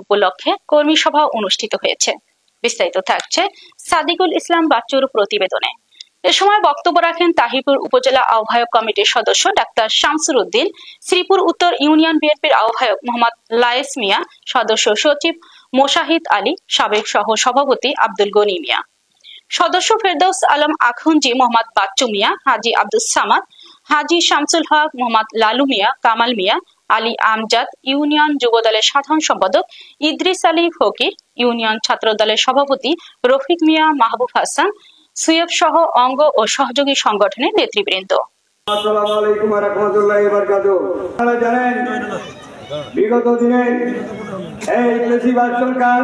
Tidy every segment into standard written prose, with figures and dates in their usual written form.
উপলক্ষে কর্মী সভা অনুষ্ঠিত হয়েছে। বিস্তারিত থাকছে সাদিকুল ইসলাম বাচ্চুর প্রতিবেদনে। এ সময় বক্তব্য রাখেন তাহিরপুর উপজেলা আহ্বায়ক কমিটির সদস্য ডাক্তার শামসুর উদ্দিন, শ্রীপুর উত্তর ইউনিয়ন বিএনপির আহ্বায়ক মোহাম্মদ লায়েস মিয়া, সদস্য সচিব মোশাহিদ আলী, সাবেক সহ সভাপতি আব্দুল গনি মিয়া, সদস্য ফেরদৌস আলম আখুনজি, মোহাম্মদ বাচ্চু মিয়া, হাজি আব্দুস সামাদ, হাজি শামসুল হক, মোহাম্মদ লালু মিয়া, কামাল মিয়া, আলী আমজাদ, ইউনিয়ন যুবদলের সাধারণ সম্পাদক ইদ্রিস আলী ফকির, ইউনিয়ন ছাত্র দলের সভাপতি রফিক মিয়া, মাহবুব হাসান, সুয়েব সহ অঙ্গ ও সহযোগী সংগঠনের নেতৃবৃন্দ। আসসালামু আলাইকুম ওয়া রাহমাতুল্লাহি ওয়া বারাকাতুহু। আপনারা জানেন বিগত দিনে এই ফ্যাসিবাদ সরকার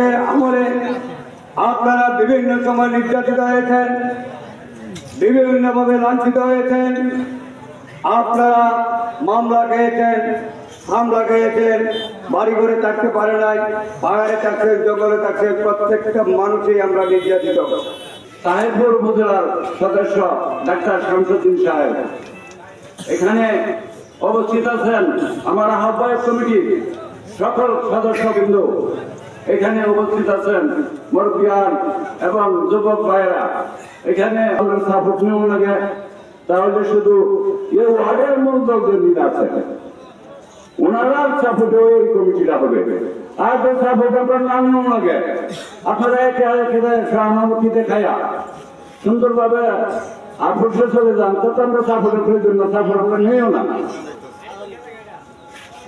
এর আমলে আপনারা বিভিন্ন সময় নির্যাতিত হয়েছেন, বিভিন্নভাবে লাঞ্ছিত হয়েছেন, আপনারা মামলা খেয়েছেন, হামলা খেয়েছেন, বাড়ি ঘরে থাকতে পারে নাই, পাহাড়ে থাকছে, জঙ্গলে থাকছে, প্রত্যেকটা মানুষই আমরা নির্যাতিত। তাহিরপুর উপজেলার সদস্য ডাক্তার শামসুদ্দিন সাহেব এখানে উপস্থিত আছেন। আমার আহ্বায়ক কমিটির সকল সদস্যবৃন্দ এখানে উপস্থিত আছেন, মুরব্বিয়ান এবং যুবক ভাইয়েরা এখানে সাপোর্ট নেওয়া লাগে। তাহলে শুধু এই ওয়ার্ডের মূল দলদের আছে, ওনারা সাপোর্টে এই কমিটিটা হবে। আর তো সাপোর্ট আপনার নাম নেওয়া লাগে, আপনারা সহানুভূতিতে খাইয়া সুন্দরভাবে আর বসে চলে যান, তো আমরা সাপোর্টের প্রয়োজন না, সাপোর্ট আমরা নিয়েও না।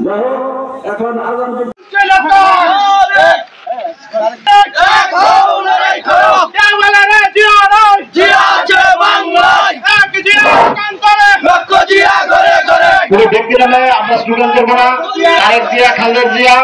যাই হোক, এখন আগাম কোনো ব্যক্তির নামে আমরা স্লোগান করবো না। তারেক জিয়া, খালেদা জিয়া